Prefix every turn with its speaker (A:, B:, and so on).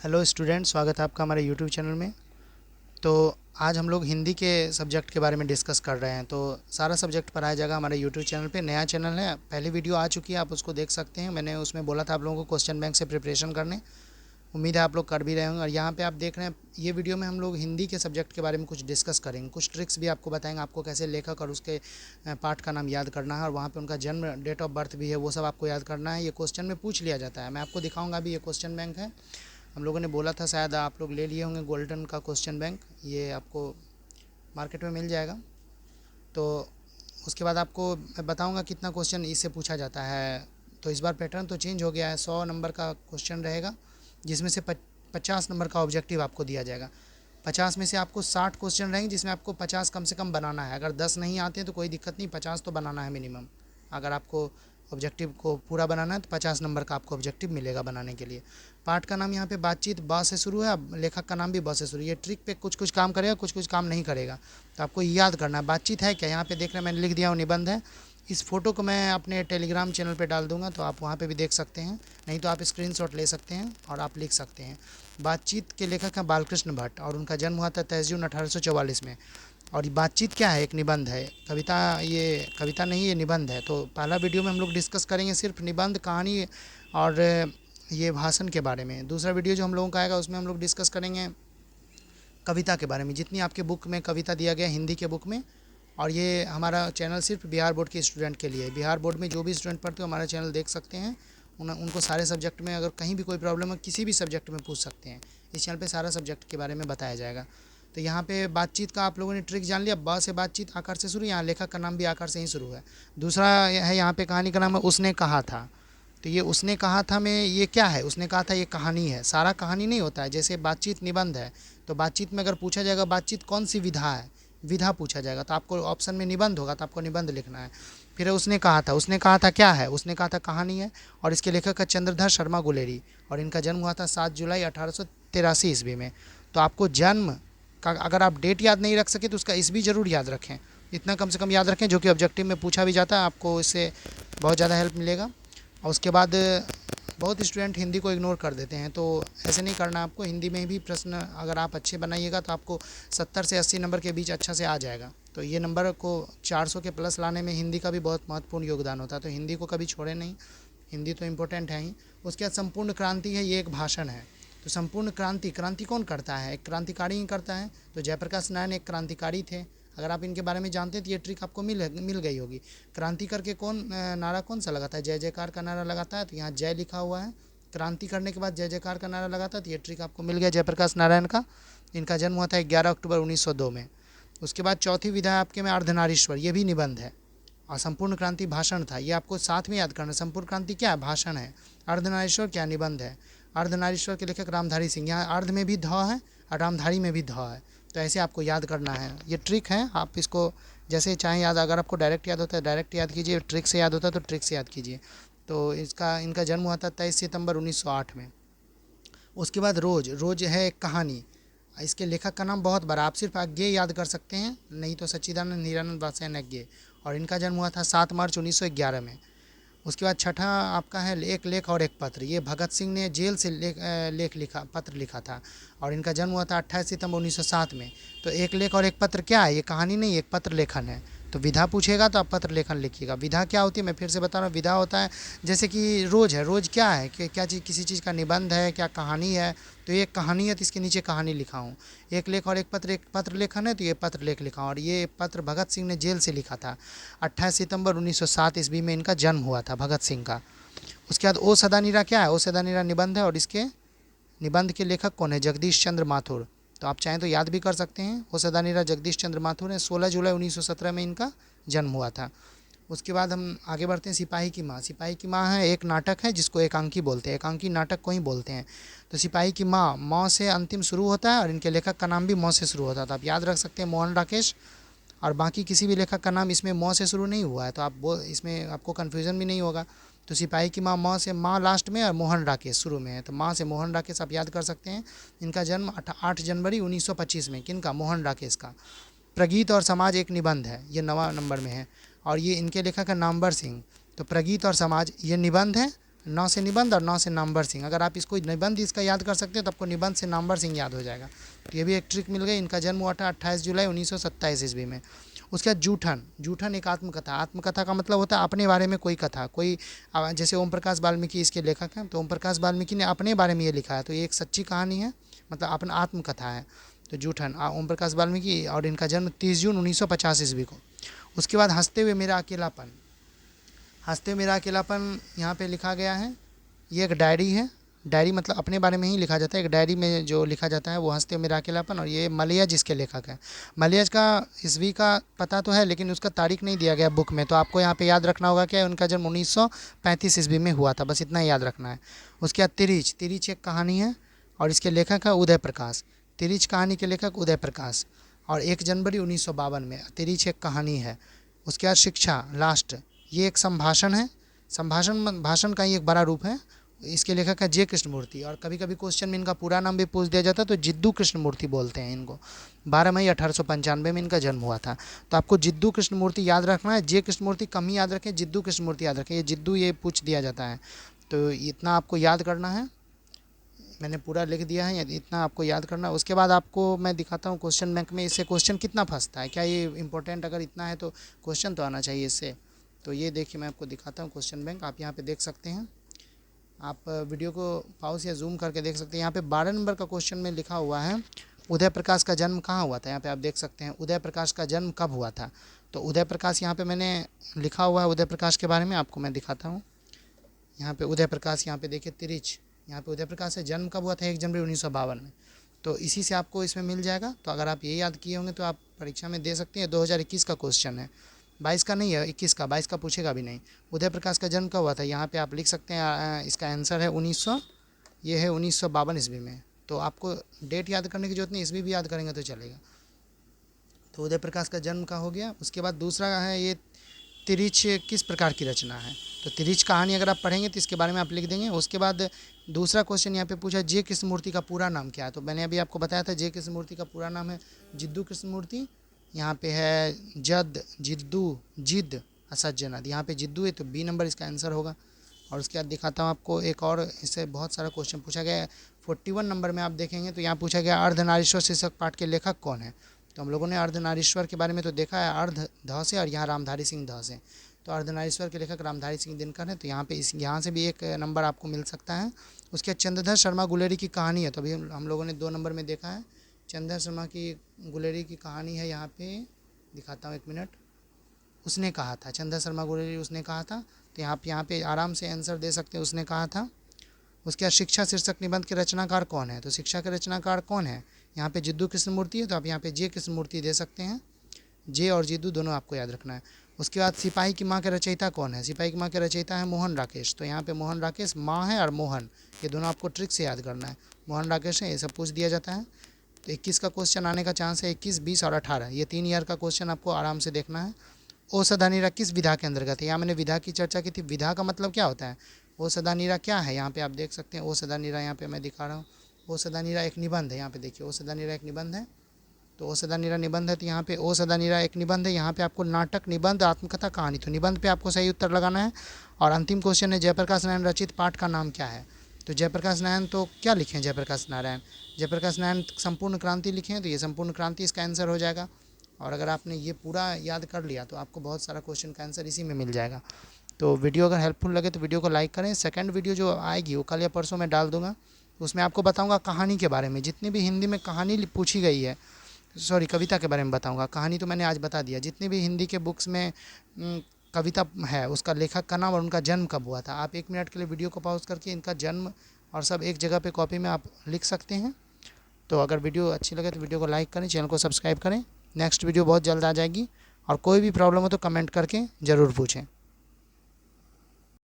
A: Hello student, स्वागत है आपका हमारे यूट्यूब चैनल में। तो आज हम लोग हिंदी के सब्जेक्ट के बारे में डिस्कस कर रहे हैं। तो सारा सब्जेक्ट पढ़ाया जाएगा हमारे यूट्यूब चैनल पे। नया चैनल है, पहली वीडियो आ चुकी है, आप उसको देख सकते हैं। मैंने उसमें बोला था आप लोगों को क्वेश्चन बैंक से प्रिपरेशन करने। उम्मीद है आप लोग कर भी रहे होंगे। और यहाँ पे आप देख रहे हैं, ये वीडियो में हम लोग हिंदी के सब्जेक्ट के बारे में कुछ डिस्कस करेंगे, कुछ ट्रिक्स भी आपको बताएंगे, आपको कैसे लेखक और उसके पाठ का नाम याद करना है, और वहाँ पे उनका जन्म, डेट ऑफ बर्थ भी है, वो सब आपको याद करना है। ये क्वेश्चन में पूछ लिया जाता है। मैं आपको दिखाऊंगा अभी। ये क्वेश्चन बैंक है, हम लोगों ने बोला था, शायद आप लोग ले लिए होंगे, गोल्डन का क्वेश्चन बैंक। ये आपको मार्केट में मिल जाएगा। तो उसके बाद आपको मैं बताऊंगा कितना क्वेश्चन इससे पूछा जाता है। तो इस बार पैटर्न तो चेंज हो गया है, 100 नंबर का क्वेश्चन रहेगा, जिसमें से 50 नंबर का ऑब्जेक्टिव आपको दिया जाएगा। 50 में से आपको 60 क्वेश्चन रहेंगे, जिसमें आपको 50 कम से कम बनाना है। अगर 10 नहीं आते हैं तो कोई दिक्कत नहीं, 50 तो बनाना है मिनिमम। अगर आपको ऑब्जेक्टिव को पूरा बनाना है तो 50 नंबर का आपको ऑब्जेक्टिव मिलेगा बनाने के लिए। पाठ का नाम यहाँ पे बातचीत ब से शुरू है, अब लेखक का नाम भी ब से शुरू है। ये ट्रिक पे कुछ कुछ काम करेगा, कुछ कुछ काम नहीं करेगा, तो आपको याद करना है। बातचीत है क्या, यहाँ पे देख रहे हैं, मैंने लिख दिया हूँ निबंध है। इस फोटो को मैं अपने टेलीग्राम चैनल पे डाल दूंगा, तो आप वहाँ पे भी देख सकते हैं, नहीं तो आप स्क्रीनशॉट ले सकते हैं और आप लिख सकते हैं। बातचीत के लेखक हैं बालकृष्ण भट्ट, और उनका जन्म हुआ था 23 जून 1844 में। और बातचीत क्या है, एक निबंध है, कविता, ये कविता नहीं, ये निबंध है। तो पहला वीडियो में हम लोग डिस्कस करेंगे सिर्फ निबंध, कहानी और ये भाषण के बारे में। दूसरा वीडियो जो हम लोगों का आएगा उसमें हम लोग डिस्कस करेंगे कविता के बारे में, जितनी आपके बुक में कविता दिया गया हिंदी के बुक में। और ये हमारा चैनल सिर्फ बिहार बोर्ड के स्टूडेंट के लिए है। बिहार बोर्ड में जो भी स्टूडेंट पढ़ते हो हमारा चैनल देख सकते हैं। उनको सारे सब्जेक्ट में अगर कहीं भी कोई प्रॉब्लम है, किसी भी सब्जेक्ट में पूछ सकते हैं। इस चैनल पे सारा सब्जेक्ट के बारे में बताया जाएगा। तो यहाँ पे बातचीत का आप लोगों ने ट्रिक जान लिया। ब से बातचीत आकार से शुरू, यहाँ लेखक का नाम भी आकार से ही शुरू है। दूसरा है, यहाँ पे कहानी का नाम है उसने कहा था। तो ये उसने कहा था में ये क्या है, उसने कहा था, ये कहानी है। सारा कहानी नहीं होता है, जैसे बातचीत निबंध है। तो बातचीत में अगर पूछा जाएगा बातचीत कौन सी विधा है, विधा पूछा जाएगा, तो आपको ऑप्शन में निबंध होगा, तो आपको निबंध लिखना है। फिर उसने कहा था, उसने कहा था क्या है, उसने कहा था कहानी है। और इसके लेखक है चंद्रधर शर्मा गुलेरी, और इनका जन्म हुआ था 7 जुलाई 1883 ईस्वी में। तो आपको जन्म का अगर आप डेट याद नहीं रख सके तो उसका ईस्वी ज़रूर याद रखें। इतना कम से कम याद रखें, जो कि ऑब्जेक्टिव में पूछा भी जाता है, आपको इससे बहुत ज़्यादा हेल्प मिलेगा। और उसके बाद बहुत स्टूडेंट हिंदी को इग्नोर कर देते हैं, तो ऐसे नहीं करना आपको। हिंदी में भी प्रश्न अगर आप अच्छे बनाइएगा तो आपको 70 से 80 नंबर के बीच अच्छा से आ जाएगा। तो ये नंबर को 400 के प्लस लाने में हिंदी का भी बहुत महत्वपूर्ण योगदान होता है, तो हिंदी को कभी छोड़े नहीं, हिंदी तो इम्पोर्टेंट है ही। उसके बाद संपूर्ण क्रांति है, ये एक भाषण है। तो संपूर्ण क्रांति, क्रांति कौन करता है, एक क्रांतिकारी ही करता है। तो जयप्रकाश नारायण एक क्रांतिकारी थे। अगर आप इनके बारे में जानते हैं तो ये ट्रिक आपको मिल गई होगी। क्रांति करके कौन नारा कौन सा लगाता है, जय जयकार का नारा लगाता है, तो यहाँ जय लिखा हुआ है। क्रांति करने के बाद जय जयकार का नारा लगाता है, तो ये ट्रिक आपको मिल गया जयप्रकाश नारायण का। इनका जन्म हुआ था 11 अक्टूबर 1902 में। उसके बाद चौथी विधा है आपके में अर्धनारीश्वर, ये भी निबंध है। और संपूर्ण क्रांति भाषण था, ये आपको साथ में याद करना। संपूर्ण क्रांति क्या है, भाषण है। अर्धनारीश्वर क्या, निबंध है। अर्धनारीश्वर के लेखक रामधारी सिंह, यहाँ अर्ध में भी ध है और रामधारी में भी ध है। तो ऐसे आपको याद करना है, ये ट्रिक है। आप इसको जैसे चाहें याद, अगर आपको डायरेक्ट याद होता है डायरेक्ट याद कीजिए, ट्रिक से याद होता है तो ट्रिक से याद कीजिए। तो इनका जन्म हुआ था 23 सितंबर 1908 में। उसके बाद रोज, रोज है एक कहानी। इसके लेखक का नाम बहुत बड़ा, आप सिर्फ अज्ञेय याद कर सकते हैं, नहीं तो सच्चिदानंद हीरानंद वात्स्यायन अज्ञेय। और इनका जन्म हुआ था 7 मार्च 1911 में। उसके बाद छठा आपका है एक लेख और एक पत्र, ये भगत सिंह ने जेल से लेख लिखा, पत्र लिखा था। और इनका जन्म हुआ था 28 सितंबर 1907 में। तो एक लेख और एक पत्र क्या है, ये कहानी नहीं, एक पत्र लेखन है। तो विधा पूछेगा तो आप पत्र लेखन लिखिएगा। विधा क्या होती है, मैं फिर से बता रहा हूँ। विधा होता है जैसे कि रोज है, रोज क्या है कि क्या चीज़, किसी चीज़ का निबंध है, क्या कहानी है। तो ये कहानी है तो इसके नीचे कहानी लिखा हूँ। एक लेख और एक पत्र लेखन है, तो ये पत्र लेख लिखा हूँ। और ये पत्र भगत सिंह ने जेल से लिखा था। 28 सितंबर 1907 ईस्वी में इनका जन्म हुआ था, भगत सिंह का। उसके बाद ओ सदा नीरा क्या है, ओ सदा नीरा निबंध है, और इसके निबंध के लेखक कौन है, जगदीश चंद्र माथुर। तो आप चाहें तो याद भी कर सकते हैं। ओ सदा नीरा जगदीश चंद्र माथुर है, 16 जुलाई 1917 में इनका जन्म हुआ था। उसके बाद हम आगे बढ़ते हैं, सिपाही की माँ। सिपाही की माँ है एक नाटक है, जिसको एकांकी बोलते हैं, एकांकी नाटक को ही बोलते हैं। तो सिपाही की माँ, मौ से अंतिम शुरू होता है, और इनके लेखक का नाम भी मौ से शुरू होता था। आप याद रख सकते हैं मोहन राकेश। और बाकी किसी भी लेखक का नाम इसमें मौ से शुरू नहीं हुआ है, तो आप इसमें आपको कन्फ्यूज़न भी नहीं होगा। तो सिपाही की माँ, मौ से माँ लास्ट में और मोहन राकेश शुरू में है, तो माँ से मोहन राकेश आप याद कर सकते हैं। इनका जन्म 8 जनवरी 1925 में, किनका, मोहन राकेश का। प्रगीत और समाज एक निबंध है, ये 9वां नंबर में है। और ये इनके लेखक है नामवर सिंह। तो प्रगीत और समाज ये निबंध है, 9 से निबंध और 9 से नंबर सिंह। अगर आप इसको निबंध इसका याद कर सकते हो तो आपको निबंध से नंबर सिंह याद हो जाएगा। तो ये भी एक ट्रिक मिल गई। इनका जन्म हुआ था 28 जुलाई 1927 ईस्वी में। उसके बाद जूठन। जूठन एक आत्मकथा। आत्मकथा का मतलब होता है अपने बारे में कोई कथा, कोई जैसे ओम प्रकाश वाल्मीकि इसके लेखक हैं, तो ओम प्रकाश वाल्मीकि ने अपने बारे में ये लिखा है, तो ये एक सच्ची कहानी है, मतलब अपना आत्मकथा है। तो जूठन ओम प्रकाश वाल्मीकि, और इनका जन्म 30 जून 1950 ईस्वी को। उसके बाद हंसते हुए मेरा अकेलापन। हंसते हुए मेरा अकेलापन यहाँ पे लिखा गया है। ये एक डायरी है। डायरी मतलब अपने बारे में ही लिखा जाता है। एक डायरी में जो लिखा जाता है वो हंसते हुए मेरा अकेलापन। और ये मलयज इसके लेखक है। मलयज का ईस्वी का पता तो है लेकिन उसका तारीख नहीं दिया गया बुक में, तो आपको यहाँ पे याद रखना होगा कि उनका जन्म 1935 ईस्वी में हुआ था, बस इतना ही याद रखना है। उसके बाद तिरिच। तिरिच एक कहानी है और इसके लेखक है उदय प्रकाश। तिरिच कहानी के लेखक उदय प्रकाश, और 1 जनवरी 1952 में। तिरिच एक कहानी है। उसके बाद शिक्षा लास्ट। ये एक संभाषण है। संभाषण भाषण का ही एक बड़ा रूप है। इसके लेखक है जे कृष्णमूर्ति, और कभी कभी क्वेश्चन में इनका पूरा नाम भी पूछ दिया जाता है, तो जिद्दू कृष्णमूर्ति बोलते हैं इनको। 12 मई 1895 में इनका जन्म हुआ था। तो आपको जिद्दू कृष्णमूर्ति याद रखना है। जे कृष्णमूर्ति कम ही याद रखें, जिद्दू कृष्णमूर्ति याद रखें। ये जिद्दू ये पूछ दिया जाता है, तो इतना आपको याद करना है। मैंने पूरा लिख दिया है, इतना आपको याद करना है। उसके बाद आपको मैं दिखाता हूँ क्वेश्चन बैंक में इससे क्वेश्चन कितना फंसता है, क्या ये इंपॉर्टेंट अगर इतना है तो क्वेश्चन तो आना चाहिए इससे। तो ये देखिए मैं आपको दिखाता हूँ क्वेश्चन बैंक। आप यहाँ पे देख सकते हैं, आप वीडियो को पॉज या जूम करके देख सकते हैं। यहाँ पे 12 नंबर का क्वेश्चन में लिखा हुआ है उदय प्रकाश का जन्म कहाँ हुआ था। यहाँ पे आप देख सकते हैं उदय प्रकाश का जन्म कब हुआ था। तो उदय प्रकाश यहाँ पे मैंने लिखा हुआ है उदय प्रकाश के बारे में, आपको मैं दिखाता हूँ। यहाँ पे उदय प्रकाश, यहाँ पे देखिए तिरिच, यहाँ पे उदय प्रकाश से जन्म कब हुआ था 1 जनवरी 1952 में। तो इसी से आपको इसमें मिल जाएगा। तो अगर आप ये याद किए होंगे तो आप परीक्षा में दे सकते हैं। 2021 का क्वेश्चन है, 22 का नहीं है, 21 का। 22 का पूछेगा भी नहीं। उदय प्रकाश का जन्म कब हुआ था, यहाँ पे आप लिख सकते हैं। इसका आंसर है 1900, ये है 1952 ईस्वी में। तो आपको डेट याद करने की जरूरत नहीं, ईस्वी भी याद करेंगे तो चलेगा। तो उदय प्रकाश का जन्म का हो गया। उसके बाद दूसरा है ये तिरिच किस प्रकार की रचना है। तो तिरिच कहानी अगर आप पढ़ेंगे तो इसके बारे में आप लिख देंगे। उसके बाद दूसरा क्वेश्चन यहाँ पे पूछा जे कृष्णमूर्ति का पूरा नाम क्या है। तो मैंने अभी आपको बताया था जे कृष्णमूर्ति का पूरा नाम है जिद्दू कृष्णमूर्ति। यहाँ पे है जद, जिद्दू, जिद, असज्जनद। यहाँ पे जिद्दू है तो बी नंबर इसका आंसर होगा। और उसके बाद दिखाता हूँ आपको एक और, इससे बहुत सारा क्वेश्चन पूछा गया है। 41 नंबर में आप देखेंगे तो यहाँ पूछा गया अर्धनारीश्वर शीर्षक पाठ के लेखक कौन है। तो हम लोगों ने अर्धनारीश्वर के बारे में तो देखा है अर्ध ध से, और यहाँ रामधारी सिंह ध से। तो अर्धनारीश्वर के लेखक रामधारी सिंह दिनकर है। तो यहाँ पे यहाँ से भी एक नंबर आपको मिल सकता है। उसके चंद्रधर शर्मा गुलेरी की कहानी है। तो अभी हम लोगों ने 2 नंबर में देखा है। चंद्रधर शर्मा की गुलेरी की कहानी है, यहाँ पे दिखाता हूँ, 1 मिनट। उसने कहा था, चंद्रधर शर्मा गुलेरी उसने कहा था। तो यहाँ पे आराम से आंसर दे सकते हैं, उसने कहा था। उसके बाद शिक्षा शीर्षक निबंध के रचनाकार कौन है। तो शिक्षा के रचनाकार कौन है, यहाँ पे जिद्दू कृष्णमूर्ति है। तो आप यहाँ पे जे कृष्णमूर्ति दे सकते हैं। जे और जिद्दू दोनों आपको याद रखना है। उसके बाद सिपाही की माँ के रचयिता कौन है। सिपाही की माँ के रचयिता है मोहन राकेश। तो यहाँ पे मोहन राकेश माँ है और मोहन, ये दोनों आपको ट्रिक से याद करना है। मोहन राकेश है, ये सब पूछ दिया जाता है। तो 21 का क्वेश्चन आने का चांस है, 21, 20 और 18। ये 3 ईयर का क्वेश्चन आपको आराम से देखना है। ओ सदा नीरा किस विधा के अंतर्गत है। यहाँ मैंने विधा की चर्चा की थी। विधा का मतलब क्या होता है, ओ सदा नीरा क्या है, यहाँ पे आप देख सकते हैं। ओ सदा नीरा यहाँ पे मैं दिखा रहा हूँ। ओ सदा नीरा एक निबंध है, यहाँ पे देखिए। ओ सदा नीरा एक निबंध है। तो ओ सदा नीरा निबंध है। तो यहाँ पे ओ सदा नीरा एक निबंध है। यहाँ पे आपको नाटक, निबंध, आत्मकथा, कहानी, तो निबंध पे आपको सही उत्तर लगाना है। और अंतिम क्वेश्चन है जयप्रकाश नारायण रचित पाठ का नाम क्या है। तो जयप्रकाश नारायण तो क्या लिखे हैं, जयप्रकाश नारायण, जयप्रकाश नारायण संपूर्ण क्रांति लिखे हैं। तो ये संपूर्ण क्रांति इसका आंसर हो जाएगा। और अगर आपने ये पूरा याद कर लिया तो आपको बहुत सारा क्वेश्चन का आंसर इसी में मिल जाएगा। तो वीडियो अगर हेल्पफुल लगे तो वीडियो को लाइक करें। सेकंड वीडियो जो आएगी वो कल या परसों में डाल दूंगा। उसमें आपको बताऊंगा कहानी के बारे में, जितनी भी हिंदी में कहानी पूछी गई है, सॉरी कविता के बारे में बताऊंगा। कहानी तो मैंने आज बता दिया। जितनी भी हिंदी के बुक्स में कविता है उसका लेखक का नाम और उनका जन्म कब हुआ था। आप 1 मिनट के लिए वीडियो को पॉज करके इनका जन्म और सब एक जगह पे कॉपी में आप लिख सकते हैं। तो अगर वीडियो अच्छी लगे तो वीडियो को लाइक करें, चैनल को सब्सक्राइब करें। नेक्स्ट वीडियो बहुत जल्द आ जाएगी। और कोई भी प्रॉब्लम हो तो कमेंट करके ज़रूर पूछें।